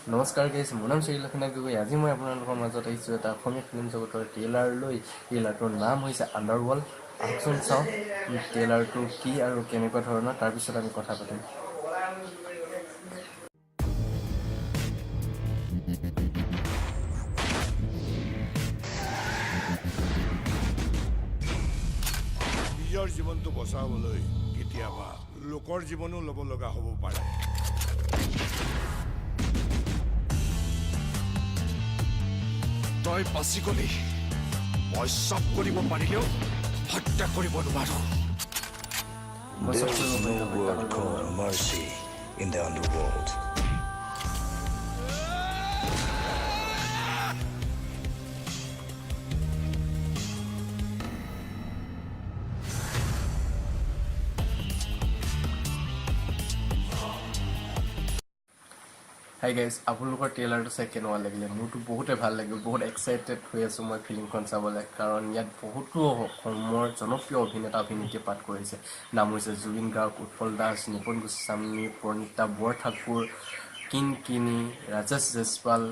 নমস্কাৰ গাইছ মোৰ নাম শ্ৰীলক্ষণ গগৈ আজি মই আপোনালোকৰ মাজত আহিছোঁ এটা অসমীয়া ফিল্ম জগতৰ ট্ৰেইলাৰ লৈ ট্ৰেইলাৰটোৰ নাম হৈছে আণ্ডাৰৱৰ্ল্ড আহকচোন চাওঁ ট্ৰেইলাৰটো কি আৰু কেনেকুৱা ধৰণৰ তাৰপিছত আমি কথা পাতিম নিজৰ জীৱনটো বচাবলৈ কেতিয়াবা লোকৰ জীৱনো ল'ব লগা হ'ব পাৰে তই বাচি গলি মই সব কৰিব পাৰিলেও হত্যা কৰিব নোৱাৰো There is no word called mercy in the underworld. Hi guys আপোনালোকৰ ট্ৰেইলাৰটো চাই কেনেকুৱা লাগিলে মোৰতো বহুতে ভাল লাগিল বহুত এক্সাইটেড হৈ আছোঁ মই ফিল্মখন চাবলৈ কাৰণ ইয়াত বহুতো অসমৰ জনপ্ৰিয় অভিনেতা অভিনেত্ৰীয়ে পাঠ কৰিছে নাম হৈছে জুবিন গাৰ্গ উৎপল দাস নিপুণ গোস্বামী প্ৰণীতা বৰঠাকুৰ কিনকিনি ৰাজেশ জয়ছপাল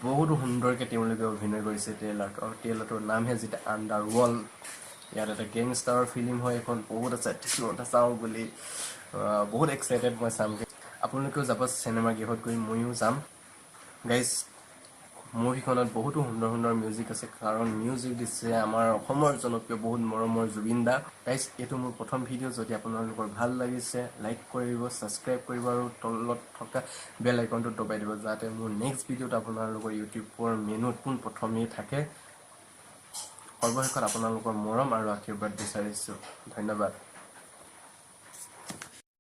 বহুতো সুন্দৰকৈ তেওঁলোকে অভিনয় কৰিছে ট্ৰেইলাৰটো আৰু ট্ৰেইলাৰটোৰ নামহে যেতিয়া আণ্ডাৰৱৰ্ল্ড ইয়াত এটা গেংষ্টাৰৰ ফিল্ম হয় এখন বহুত আছে এটা চাওঁ বুলি বহুত এক্সাইটেড মই চামগৈ আপোনালোকেও যাব চিনেমা গৃহত গৈ ময়ো যাম গাইজ মুভিখনত বহুতো সুন্দৰ সুন্দৰ মিউজিক আছে কাৰণ মিউজিক দিছে আমাৰ অসমৰ জনপ্ৰিয় বহুত মৰমৰ জুবিন দা গাইজ এইটো মোৰ প্ৰথম ভিডিঅ' যদি আপোনালোকৰ ভাল লাগিছে লাইক কৰিব ছাবস্ক্ৰাইব কৰিব আৰু তলত থকা বেল আইকনটো দবাই দিব যাতে মোৰ নেক্সট ভিডিঅ'ত আপোনালোকৰ ইউটিউবৰ মেনুত পোনপ্ৰথমেই থাকে সৰ্বশেষত আপোনালোকৰ মৰম আৰু আশীৰ্বাদ বিচাৰিছোঁ ধন্যবাদ